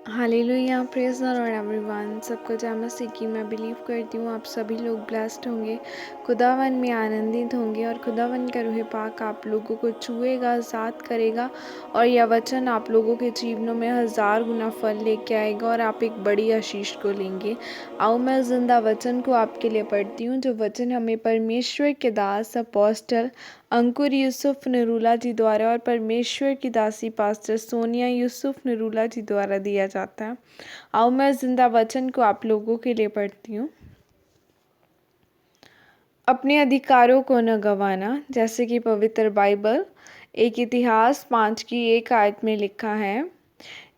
Hallelujah, praise the Lord everyone. सबको जय मसीह की। मैं बिलीव करती हूँ आप सभी लोग ब्लेस्ड होंगे, खुदावन में आनंदित होंगे और खुदावन का रूह पाक आप लोगों को छुएगा, ज़ात करेगा और यह वचन आप लोगों के जीवनों में 1000 गुना फल लेके आएगा और आप एक बड़ी आशीष को लेंगे। आओ मैं जिंदा वचन को आपके लिए पढ़ती हूँ, जो वचन हमें परमेश्वर के दास अपोस्टल अंकुर यूसुफ नरूला जी द्वारा और परमेश्वर की दासी पास्टर सोनिया यूसुफ नरूला जी द्वारा दिया जाता है। आओ मैं जिंदा वचन को आप लोगों के लिए पढ़ती हूँ। अपने अधिकारों को न गंवाना, जैसे कि पवित्र बाइबल एक इतिहास 5 की 1 आयत में लिखा है।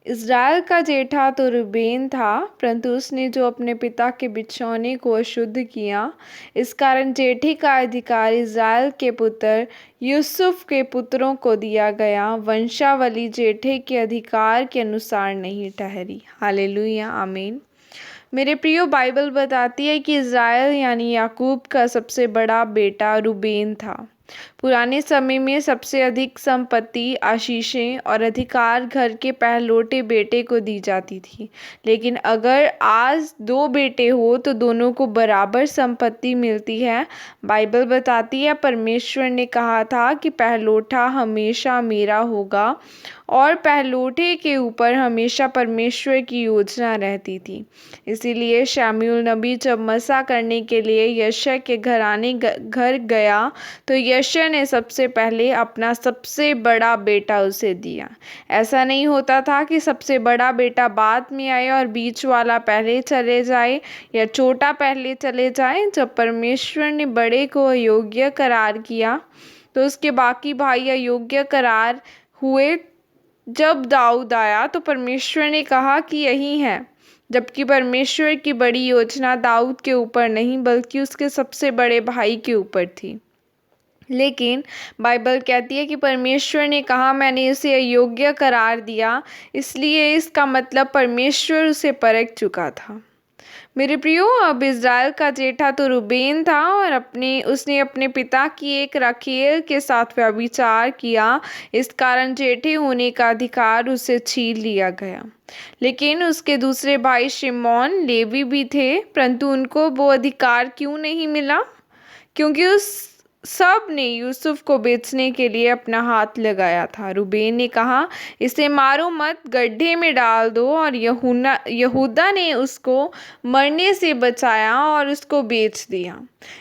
इज़राइल का जेठा तो रूबेन था, परंतु उसने जो अपने पिता के बिछौने को अशुद्ध किया, इस कारण जेठे का अधिकार इज़राइल के पुत्र यूसुफ के पुत्रों को दिया गया। वंशावली जेठे के अधिकार के अनुसार नहीं ठहरी। हालेलुया, आमीन। मेरे प्रियो, बाइबल बताती है कि इज़राइल यानी याकूब का सबसे बड़ा बेटा रूबेन था। पुराने समय में सबसे अधिक संपत्ति, आशीषें और अधिकार घर के पहलौठे बेटे को दी जाती थी। लेकिन अगर आज 2 बेटे हो तो दोनों को बराबर संपत्ति मिलती है। बाइबल बताती है परमेश्वर ने कहा था कि पहलौठा हमेशा मेरा होगा और पहलौठे के ऊपर हमेशा परमेश्वर की योजना रहती थी। इसीलिए शमूएल नबी जब मसा करने के लिए यशै के घर गया तो यशै ने सबसे पहले अपना सबसे बड़ा बेटा उसे दिया। ऐसा नहीं होता था कि सबसे बड़ा बेटा बाद में आए और बीच वाला पहले चले जाए या छोटा पहले चले जाए। जब परमेश्वर ने बड़े को अयोग्य करार किया तो उसके बाकी भाई अयोग्य करार हुए। जब दाऊद आया तो परमेश्वर ने कहा कि यही है, जबकि परमेश्वर की बड़ी योजना दाऊद के ऊपर नहीं बल्कि उसके सबसे बड़े भाई के ऊपर थी। लेकिन बाइबल कहती है कि परमेश्वर ने कहा मैंने उसे अयोग्य करार दिया, इसलिए इसका मतलब परमेश्वर उसे परख चुका था। मेरे प्रियो, अब इज़राइल का जेठा तो रूबेन था और उसने अपने पिता की एक राखेल के साथ व्यभिचार किया। इस कारण जेठे होने का अधिकार उसे छीन लिया गया। लेकिन उसके दूसरे भाई शिमोन लेवी भी थे, परंतु उनको वो अधिकार क्यों नहीं मिला? क्योंकि उस सब ने यूसुफ को बेचने के लिए अपना हाथ लगाया था। रूबेन ने कहा इसे मारो मत, गड्ढे में डाल दो, और यहूदा ने उसको मरने से बचाया और उसको बेच दिया।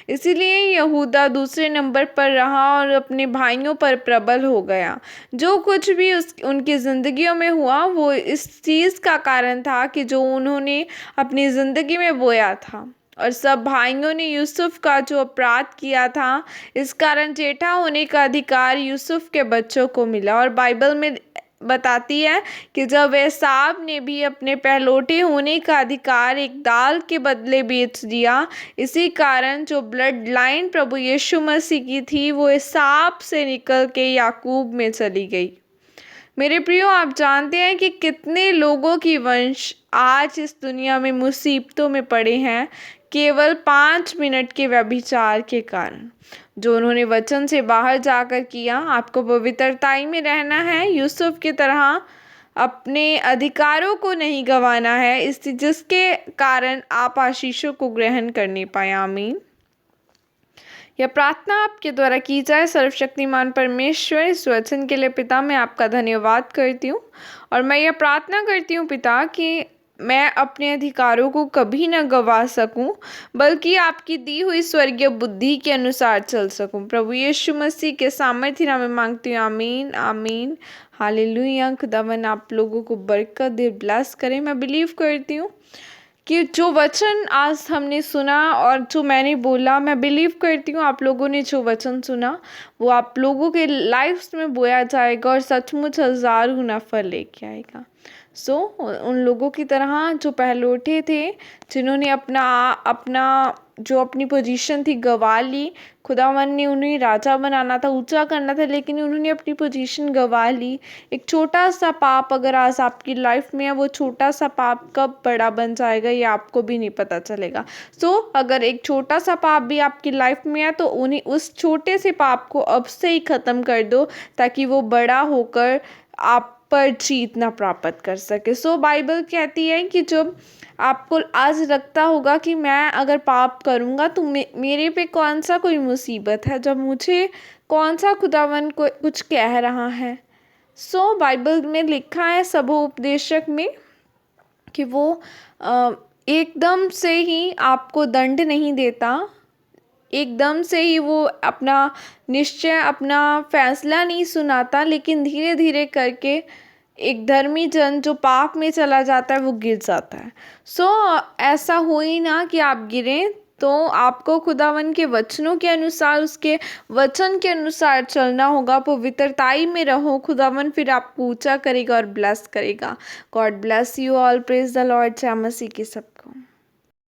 इसीलिए यहूदा दूसरे नंबर पर रहा और अपने भाइयों पर प्रबल हो गया। जो कुछ भी उनकी ज़िंदगियों में हुआ वो इस चीज़ का कारण था कि जो उन्होंने अपनी ज़िंदगी में बोया था। और सब भाइयों ने यूसुफ का जो अपराध किया था, इस कारण जेठा होने का अधिकार यूसुफ के बच्चों को मिला। और बाइबल में बताती है कि जब एसाव ने भी अपने पहलौठे होने का अधिकार एक दाल के बदले बेच दिया, इसी कारण जो ब्लड लाइन प्रभु यीशु मसीह की थी वो एसाव से निकल के याकूब में चली गई। मेरे प्रियो, आप जानते हैं कि कितने लोगों की वंश आज इस दुनिया में मुसीबतों में पड़े हैं केवल 5 मिनट के व्यभिचार के कारण, जो उन्होंने वचन से बाहर जाकर किया। आपको पवित्रताई में रहना है, यूसुफ की तरह अपने अधिकारों को नहीं गंवाना है, जिसके कारण आप आशीषों को ग्रहण करने पाए। आमीन। यह प्रार्थना आपके द्वारा की जाए। सर्वशक्तिमान परमेश्वर, इस वचन के लिए पिता मैं आपका धन्यवाद करती हूँ और मैं यह प्रार्थना करती हूँ पिता कि मैं अपने अधिकारों को कभी न गंवा सकूं, बल्कि आपकी दी हुई स्वर्गीय बुद्धि के अनुसार चल सकूं। प्रभु यीशु मसीह के सामर्थ्य नाम में मांगती हूँ। आमीन, आमीन, हालेलुया। खुदावन आप लोगों को बरकत दे, ब्लेस करें। मैं बिलीव करती हूँ कि जो वचन आज हमने सुना और जो मैंने बोला, मैं बिलीव करती हूँ आप लोगों ने जो वचन सुना वो आप लोगों के लाइफ्स में बोया जाएगा और सचमुच 1000 गुना फल लेके आएगा। उन लोगों की तरह जो पहलौठे थे, जिन्होंने अपनी पोजीशन थी गंवा ली। खुदावन ने उन्हें राजा बनाना था, ऊंचा करना था, लेकिन उन्होंने अपनी पोजीशन गंवा ली। एक छोटा सा पाप अगर आज आपकी लाइफ में है, वो छोटा सा पाप कब बड़ा बन जाएगा ये आपको भी नहीं पता चलेगा। अगर एक छोटा सा पाप भी आपकी लाइफ में है तो उन्हें उस छोटे से पाप को अब से ही ख़त्म कर दो, ताकि वो बड़ा होकर आप पर जीत ना प्राप्त कर सके। सो बाइबल कहती है कि जब आपको आज लगता होगा कि मैं अगर पाप करूँगा तो मेरे पे कौन सा कोई मुसीबत है, जब मुझे कौन सा खुदावन को कुछ कह रहा है। सो बाइबल में लिखा है सबोपदेशक में कि वो एकदम से ही आपको दंड नहीं देता, एकदम से ही वो अपना निश्चय, अपना फैसला नहीं सुनाता, लेकिन धीरे धीरे करके एक धर्मी जन जो पाप में चला जाता है वो गिर जाता है। सो ऐसा हो ही ना कि आप गिरें, तो आपको खुदावन के वचनों के अनुसार, उसके वचन के अनुसार चलना होगा। पवित्रताई में रहो, खुदावन फिर आपको ऊंचा करेगा और ब्लेस करेगा। God bless you all. Praise the Lord. जय मसीह की सबको।